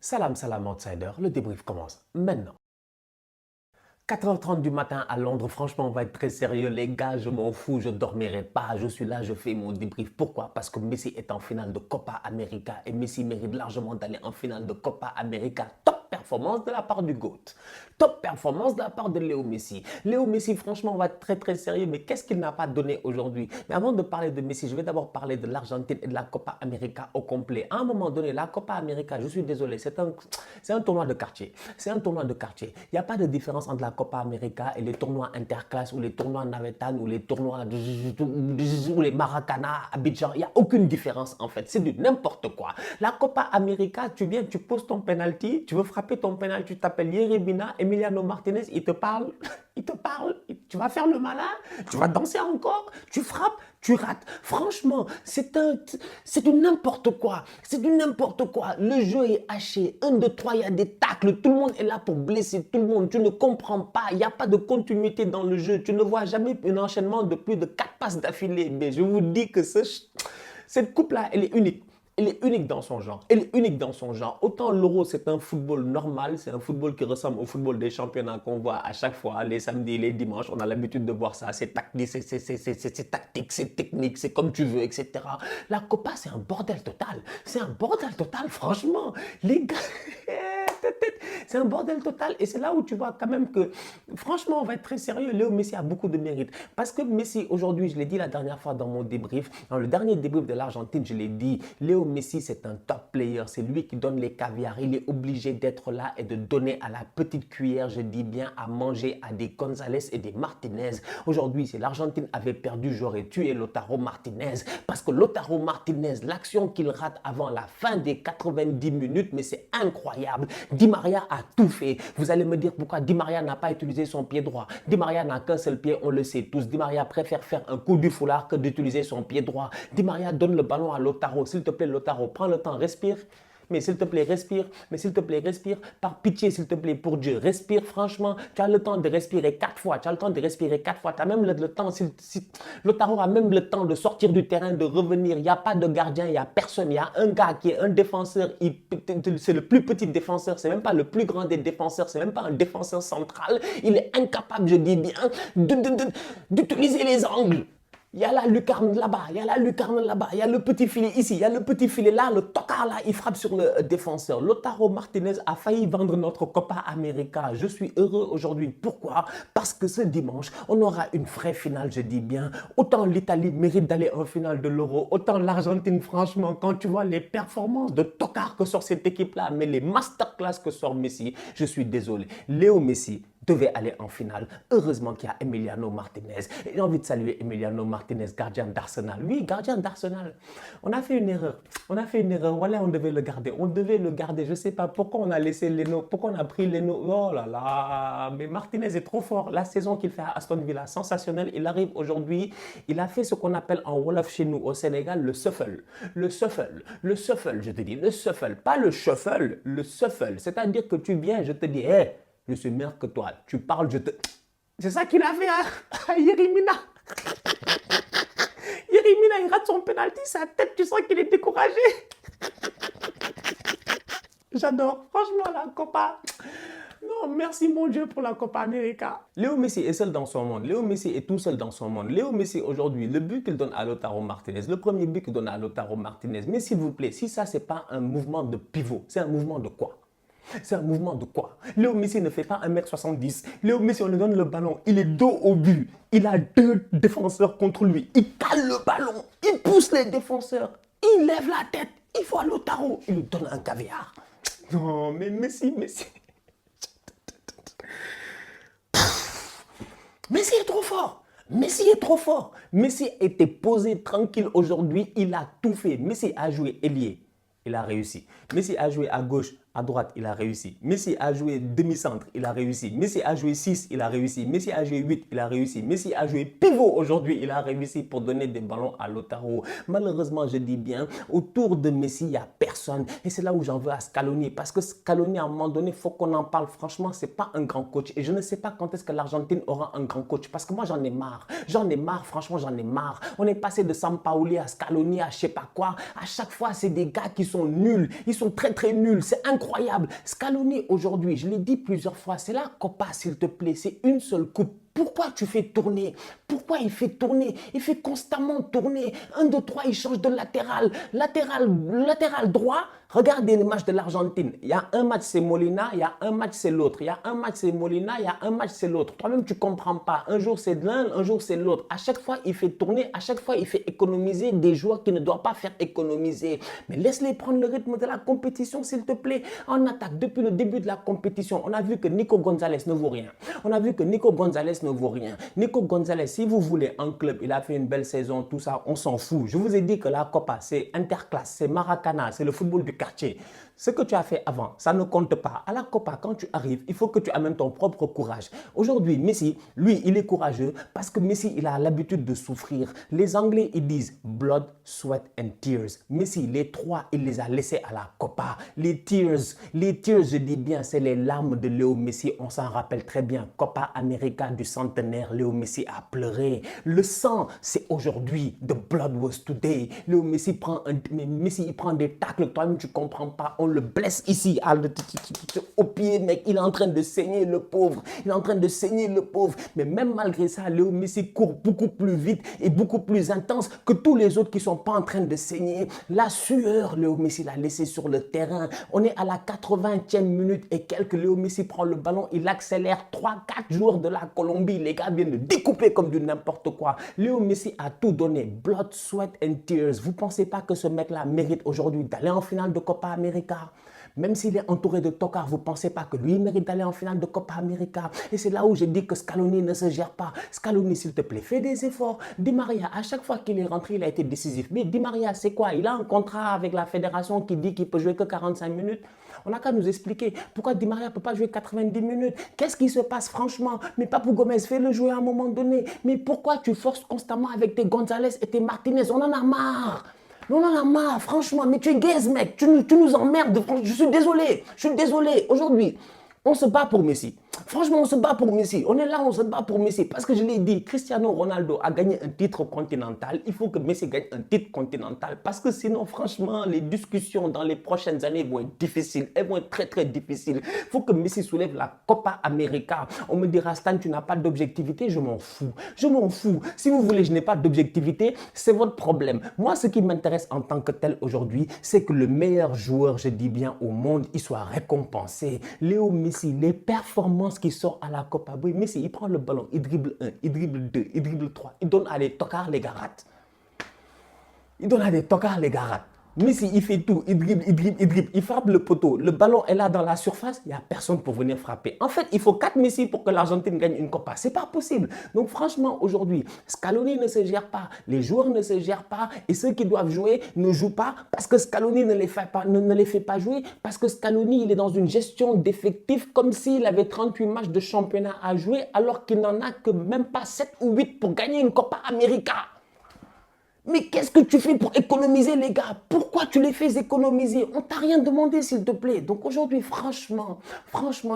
Salam, salam, outsider. Le débrief commence maintenant. 4h30 du matin à Londres, franchement, on va être très sérieux. Les gars, je m'en fous, je dormirai pas. Je suis là, je fais mon débrief. Pourquoi? Parce que Messi est en finale de Copa América et Messi mérite largement d'aller en finale de Copa América. Top performance de la part du GOAT. Top performance de la part de Léo Messi. Léo Messi, franchement, on va être très très sérieux. Mais qu'est-ce qu'il n'a pas donné aujourd'hui? Mais avant de parler de Messi, je vais d'abord parler de l'Argentine et de la Copa América au complet. À un moment donné, la Copa América, je suis désolé, c'est un tournoi de quartier. C'est un tournoi de quartier. Il n'y a pas de différence entre la Copa América et les tournois interclasses ou les tournois navetan ou les tournois ou les Maracana, Abidjan. Il n'y a aucune différence en fait. C'est du n'importe quoi. La Copa América, tu viens, tu poses ton penalty, tu veux frapper ton penalty, tu t'appelles Yerimina, Emiliano Martinez, il te parle, tu vas faire le malin, tu vas danser encore, tu frappes, tu rates. Franchement, c'est du n'importe quoi. C'est du n'importe quoi. Le jeu est haché. 1, 2, 3, il y a des tacles. Tout le monde est là pour blesser tout le monde. Tu ne comprends pas. Il n'y a pas de continuité dans le jeu. Tu ne vois jamais un enchaînement de plus de 4 passes d'affilée. Mais je vous dis que cette coupe-là, elle est unique. Elle est unique dans son genre. Elle est unique dans son genre. Autant l'Euro, c'est un football normal. C'est un football qui ressemble au football des championnats qu'on voit à chaque fois, les samedis, les dimanches. On a l'habitude de voir ça. C'est tactique, c'est tactique, c'est technique, c'est comme tu veux, etc. La Copa, c'est un bordel total. C'est un bordel total, franchement. Les gars... C'est un bordel total et c'est là où tu vois quand même que, franchement, on va être très sérieux. Léo Messi a beaucoup de mérite. Parce que Messi, aujourd'hui, je l'ai dit la dernière fois dans mon débrief, dans le dernier débrief de l'Argentine, je l'ai dit, Léo Messi, c'est un top player. C'est lui qui donne les caviars. Il est obligé d'être là et de donner à la petite cuillère, je dis bien, à manger à des González et des Martinez. Aujourd'hui, si l'Argentine avait perdu, j'aurais tué Lautaro Martinez. Parce que Lautaro Martinez, l'action qu'il rate avant la fin des 90 minutes, mais c'est incroyable. Di Maria a tout fait. Vous allez me dire pourquoi Di Maria n'a pas utilisé son pied droit. Di Maria n'a qu'un seul pied, on le sait tous. Di Maria préfère faire un coup du foulard que d'utiliser son pied droit. Di Maria donne le ballon à Lautaro. S'il te plaît, Lautaro, prends le temps, respire. Mais s'il te plaît, respire. Mais s'il te plaît, respire. Par pitié, s'il te plaît, pour Dieu, respire. Franchement, tu as le temps de respirer 4 fois. Tu as le temps de respirer 4 fois. Tu as même le temps. Lautaro a même le temps de sortir du terrain, de revenir. Il n'y a pas de gardien, il n'y a personne. Il y a un gars qui est un défenseur. C'est le plus petit défenseur. C'est même pas le plus grand des défenseurs. C'est même pas un défenseur central. Il est incapable, je dis bien, d'utiliser les angles. Il y a la lucarne là-bas, il y a la lucarne là-bas, il y a le petit filet ici, il y a le petit filet là, le tocard là, il frappe sur le défenseur. Lautaro Martinez a failli vendre notre Copa América. Je suis heureux aujourd'hui. Pourquoi? Parce que ce dimanche, on aura une vraie finale, je dis bien. Autant l'Italie mérite d'aller en finale de l'Euro, autant l'Argentine, franchement, quand tu vois les performances de tocard que sort cette équipe-là, mais les masterclass que sort Messi, je suis désolé. Léo Messi devait aller en finale. Heureusement qu'il y a Emiliano Martinez. Et j'ai envie de saluer Emiliano Martinez, gardien d'Arsenal. Oui, gardien d'Arsenal. On a fait une erreur. On a fait une erreur. Voilà, on devait le garder. On devait le garder. Je ne sais pas pourquoi on a laissé Leno. Pourquoi on a pris Leno. Oh là là. Mais Martinez est trop fort. La saison qu'il fait à Aston Villa, sensationnelle. Il arrive aujourd'hui. Il a fait ce qu'on appelle en Wolof chez nous au Sénégal le shuffle. Le shuffle. Le shuffle, je te dis. Le shuffle. Pas le shuffle. Le shuffle. C'est-à-dire que tu viens, je te dis, hé, je suis meilleur que toi. Tu parles, je te... C'est ça qu'il a fait à Yerimina. Yerimina, il rate son penalty, sa tête, tu sens qu'il est découragé. J'adore. Franchement, la Copa... Non, merci mon Dieu pour la Copa América. Léo Messi est seul dans son monde. Léo Messi est tout seul dans son monde. Léo Messi aujourd'hui, le but qu'il donne à Lautaro Martinez, le premier but qu'il donne à Lautaro Martinez, mais s'il vous plaît, si ça, c'est pas un mouvement de pivot, c'est un mouvement de quoi? C'est un mouvement de quoi? Léo Messi ne fait pas 1m70. Léo Messi, on lui donne le ballon. Il est dos au but. Il a 2 défenseurs contre lui. Il cale le ballon. Il pousse les défenseurs. Il lève la tête. Il voit Lautaro. Il lui donne un caviar. Non, mais Messi. Messi est trop fort. Messi est trop fort. Messi était posé tranquille aujourd'hui. Il a tout fait. Messi a joué ailier. Il a réussi. Messi a joué à gauche, à droite, il a réussi. Messi a joué demi-centre, il a réussi. Messi a joué 6, il a réussi. Messi a joué 8, il a réussi. Messi a joué pivot aujourd'hui, il a réussi pour donner des ballons à Lautaro. Malheureusement, je dis bien, autour de Messi, il n'y a personne. Et c'est là où j'en veux à Scaloni. Parce que Scaloni, à un moment donné, il faut qu'on en parle. Franchement, ce n'est pas un grand coach. Et je ne sais pas quand est-ce que l'Argentine aura un grand coach. Parce que moi, j'en ai marre. J'en ai marre, franchement, j'en ai marre. On est passé de Sampaoli à Scaloni, à je ne sais pas quoi. À chaque fois, c'est des gars qui sont nuls. Ils sont très, très nuls. C'est incroyable. incroyable. Scaloni aujourd'hui, je l'ai dit plusieurs fois, c'est la Copa s'il te plaît, c'est une seule coupe. Pourquoi tu fais tourner? Pourquoi il fait tourner? Il fait constamment tourner. 1, 2, 3, il change de latéral. Latéral droit. Regardez les matchs de l'Argentine. Il y a un match c'est Molina, il y a un match c'est l'autre. Il y a un match c'est Molina, il y a un match c'est l'autre. Toi-même tu ne comprends pas. Un jour c'est l'un, un jour c'est l'autre. À chaque fois il fait tourner, à chaque fois il fait économiser des joueurs qui ne doivent pas faire économiser. Mais laisse-les prendre le rythme de la compétition s'il te plaît. En attaque, depuis le début de la compétition, on a vu que Nico Gonzalez ne vaut rien. On a vu que Nico Gonzalez ne vaut rien. Nico Gonzalez, si vous voulez un club, il a fait une belle saison, tout ça, on s'en fout. Je vous ai dit que la Copa, c'est interclasse, c'est Maracana, c'est le football du quartier. Ce que tu as fait avant, ça ne compte pas. À la Copa, quand tu arrives, il faut que tu amènes ton propre courage. Aujourd'hui, Messi, lui, il est courageux parce que Messi, il a l'habitude de souffrir. Les Anglais, ils disent blood, sweat and tears. Messi, les trois, il les a laissés à la Copa. Les tears, je dis bien, c'est les larmes de Léo Messi. On s'en rappelle très bien. Copa América du centenaire, Léo Messi a pleuré. Le sang, c'est aujourd'hui. The blood was today. Léo Messi prend il prend des tacles. Toi-même, tu ne comprends pas. On le blesse ici, au pied, mec. Il est en train de saigner, le pauvre. Il est en train de saigner, le pauvre. Mais même malgré ça, Léo Messi court beaucoup plus vite et beaucoup plus intense que tous les autres qui ne sont pas en train de saigner. La sueur, Léo Messi l'a laissé sur le terrain. On est à la 80e minute et quelques. Léo Messi prend le ballon, il accélère. 3-4 joueurs de la Colombie, les gars viennent de découper comme du n'importe quoi. Léo Messi a tout donné. Blood, sweat and tears. Vous ne pensez pas que ce mec-là mérite aujourd'hui d'aller en finale de Copa América? Même s'il est entouré de tocards, vous ne pensez pas que lui mérite d'aller en finale de Copa América? Et c'est là où je dis que Scaloni ne se gère pas. Scaloni, s'il te plaît, fais des efforts. Di Maria, à chaque fois qu'il est rentré, il a été décisif. Mais Di Maria, c'est quoi? Il a un contrat avec la fédération qui dit qu'il peut jouer que 45 minutes. On n'a qu'à nous expliquer pourquoi Di Maria ne peut pas jouer 90 minutes. Qu'est-ce qui se passe franchement? Mais Papou Gomez, fais-le jouer à un moment donné. Mais pourquoi tu forces constamment avec tes Gonzalez et tes Martinez? On en a marre. On en a marre, franchement, mais tu es gaze, mec, tu nous emmerdes, je suis désolé, aujourd'hui, on se bat pour Messi. Franchement, on se bat pour Messi. On est là, on se bat pour Messi. Parce que je l'ai dit, Cristiano Ronaldo a gagné un titre continental. Il faut que Messi gagne un titre continental. Parce que sinon, franchement, les discussions dans les prochaines années vont être difficiles. Elles vont être très, très difficiles. Il faut que Messi soulève la Copa América. On me dira, Stan, tu n'as pas d'objectivité. Je m'en fous. Je m'en fous. Si vous voulez, je n'ai pas d'objectivité. C'est votre problème. Moi, ce qui m'intéresse en tant que tel aujourd'hui, c'est que le meilleur joueur, je dis bien au monde, il soit récompensé. Léo Messi, les performances qui sort à la Copa. Oui, Messi, il prend le ballon, il dribble 1, il dribble 2, il dribble 3. Il donne à des tocards les garates. Messi, il fait tout. Il dribble. Il frappe le poteau. Le ballon est là dans la surface. Il n'y a personne pour venir frapper. En fait, il faut 4 Messi pour que l'Argentine gagne une Copa. Ce n'est pas possible. Donc, franchement, aujourd'hui, Scaloni ne se gère pas. Les joueurs ne se gèrent pas. Et ceux qui doivent jouer ne jouent pas parce que Scaloni ne les fait pas jouer. Parce que Scaloni, il est dans une gestion d'effectifs comme s'il avait 38 matchs de championnat à jouer alors qu'il n'en a que même pas 7 ou 8 pour gagner une Copa América. Mais qu'est-ce que tu fais pour économiser, les gars? Pourquoi tu les fais économiser? On t'a rien demandé, s'il te plaît. Donc aujourd'hui, franchement,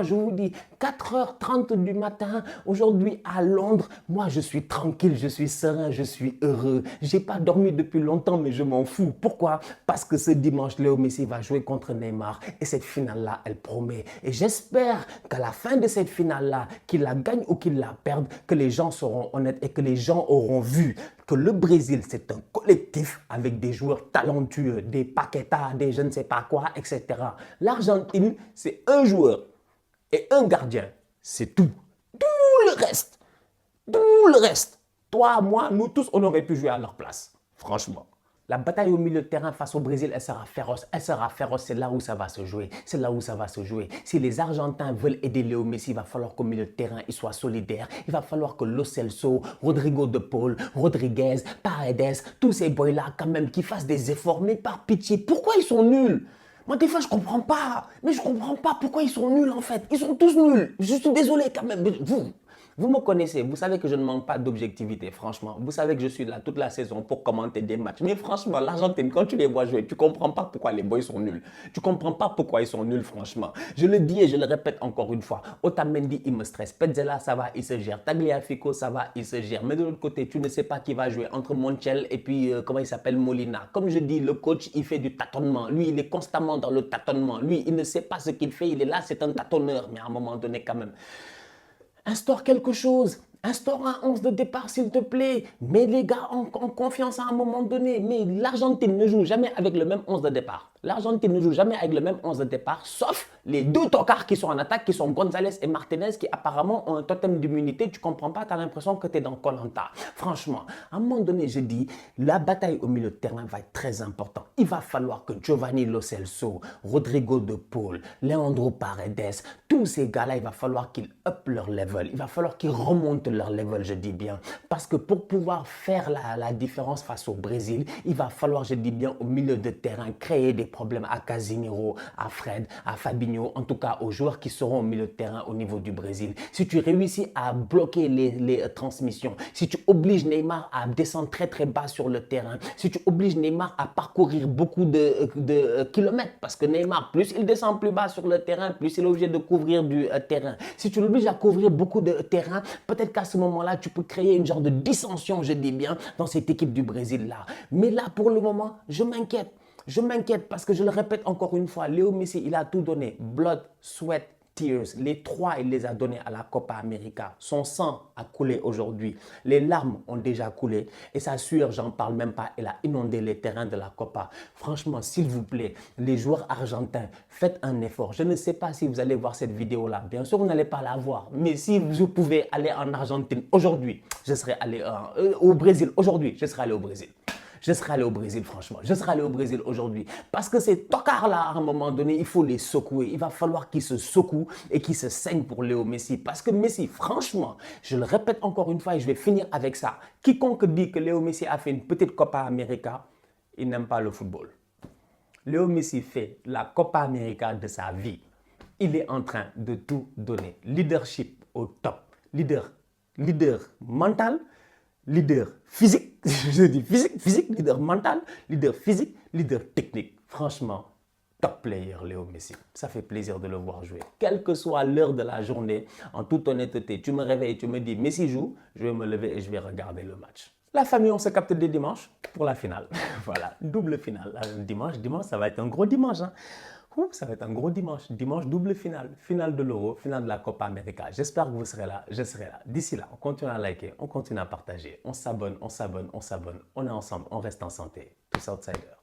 je vous dis, 4h30 du matin, aujourd'hui à Londres, moi je suis tranquille, je suis serein, je suis heureux. J'ai pas dormi depuis longtemps, mais je m'en fous. Pourquoi? Parce que ce dimanche, Léo Messi va jouer contre Neymar. Et cette finale-là, elle promet. Et j'espère qu'à la fin de cette finale-là, qu'il la gagne ou qu'il la perde, que les gens seront honnêtes et que les gens auront vu que le Brésil, c'est un collectif avec des joueurs talentueux, des Paqueta, des je ne sais pas quoi, etc. L'Argentine, c'est un joueur et un gardien. C'est tout. Tout le reste. Toi, moi, nous tous, on aurait pu jouer à leur place. Franchement. La bataille au milieu de terrain face au Brésil, elle sera féroce. C'est là où ça va se jouer. Si les Argentins veulent aider Léo Messi, il va falloir qu'au milieu de terrain, il soit solidaire. Il va falloir que Lo Celso, Rodrigo de Paul, Rodriguez, Paredes, tous ces boys-là, quand même, qui fassent des efforts. Mais par pitié, pourquoi ils sont nuls? Moi, des fois, je comprends pas. Mais je comprends pas pourquoi ils sont nuls, en fait. Ils sont tous nuls. Je suis désolé, quand même. Vous me connaissez, vous savez que je ne manque pas d'objectivité, franchement. Vous savez que je suis là toute la saison pour commenter des matchs. Mais franchement, l'Argentine, quand tu les vois jouer, tu comprends pas pourquoi les boys sont nuls. Tu comprends pas pourquoi ils sont nuls, franchement. Je le dis et je le répète encore une fois. Otamendi, il me stresse. Petzela, ça va, il se gère. Tagliafico, ça va, il se gère. Mais de l'autre côté, tu ne sais pas qui va jouer entre Montiel et puis, comment il s'appelle, Molina. Comme je dis, le coach, il fait du tâtonnement. Lui, il est constamment dans le tâtonnement. Lui, il ne sait pas ce qu'il fait. Il est là, c'est un tâtonneur. Mais à un moment donné, quand même, instaure quelque chose. Instaure un 11 de départ, s'il te plaît. Mets les gars en confiance à un moment donné. Mais l'Argentine ne joue jamais avec le même 11 de départ. L'Argentine ne joue jamais avec le même 11 de départ, sauf les deux tocards qui sont en attaque, qui sont Gonzalez et Martinez, qui apparemment ont un totem d'immunité. Tu comprends pas, tu as l'impression que tu es dans Koh Lanta. Franchement, à un moment donné, je dis, la bataille au milieu de terrain va être très importante. Il va falloir que Giovanni Lo Celso, Rodrigo de Paul, Leandro Paredes, tous ces gars-là, il va falloir qu'ils up leur level. Il va falloir qu'ils remontent leur level, je dis bien. Parce que pour pouvoir faire la différence face au Brésil, il va falloir, je dis bien, au milieu de terrain, créer des problèmes à Casemiro, à Fred, à Fabinho, en tout cas aux joueurs qui seront au milieu de terrain au niveau du Brésil. Si tu réussis à bloquer les transmissions, si tu obliges Neymar à descendre très très bas sur le terrain, si tu obliges Neymar à parcourir beaucoup de kilomètres, parce que Neymar, plus il descend plus bas sur le terrain, plus il est obligé de couvrir du terrain. Si tu l'obliges à couvrir beaucoup de terrain, peut-être qu'à ce moment-là, tu peux créer une genre de dissension, je dis bien, dans cette équipe du Brésil-là. Mais là, pour le moment, je m'inquiète. Je m'inquiète parce que je le répète encore une fois, Léo Messi, il a tout donné. Blood, sweat, tears. Les trois, il les a donnés à la Copa América. Son sang a coulé aujourd'hui. Les larmes ont déjà coulé. Et sa sueur, j'en parle même pas, elle a inondé les terrains de la Copa. Franchement, s'il vous plaît, les joueurs argentins, faites un effort. Je ne sais pas si vous allez voir cette vidéo-là. Bien sûr, vous n'allez pas la voir. Mais si vous pouvez aller en Argentine aujourd'hui, je serai allé au Brésil. Aujourd'hui, je serai allé au Brésil. Je serais allé au Brésil, franchement. Je serais allé au Brésil aujourd'hui. Parce que ces tocards-là, à un moment donné, il faut les secouer. Il va falloir qu'ils se secouent et qu'ils se saignent pour Léo Messi. Parce que Messi, franchement, je le répète encore une fois et je vais finir avec ça. Quiconque dit que Léo Messi a fait une petite Copa América, il n'aime pas le football. Léo Messi fait la Copa América de sa vie. Il est en train de tout donner. Leadership au top. Leader mental, leader physique, je dis physique, leader mental, leader physique, leader technique. Franchement, top player Léo Messi. Ça fait plaisir de le voir jouer. Quelle que soit l'heure de la journée, en toute honnêteté, tu me réveilles, tu me dis Messi joue, je vais me lever et je vais regarder le match. La famille, on se capte dès dimanche pour la finale. Voilà, double finale. Dimanche, ça va être un gros dimanche. Hein. Ça va être un gros dimanche. Dimanche, double finale. Finale de l'Euro, finale de la Copa América. J'espère que vous serez là, je serai là. D'ici là, on continue à liker, on continue à partager. On s'abonne. On est ensemble, on reste en santé. Tous outsiders.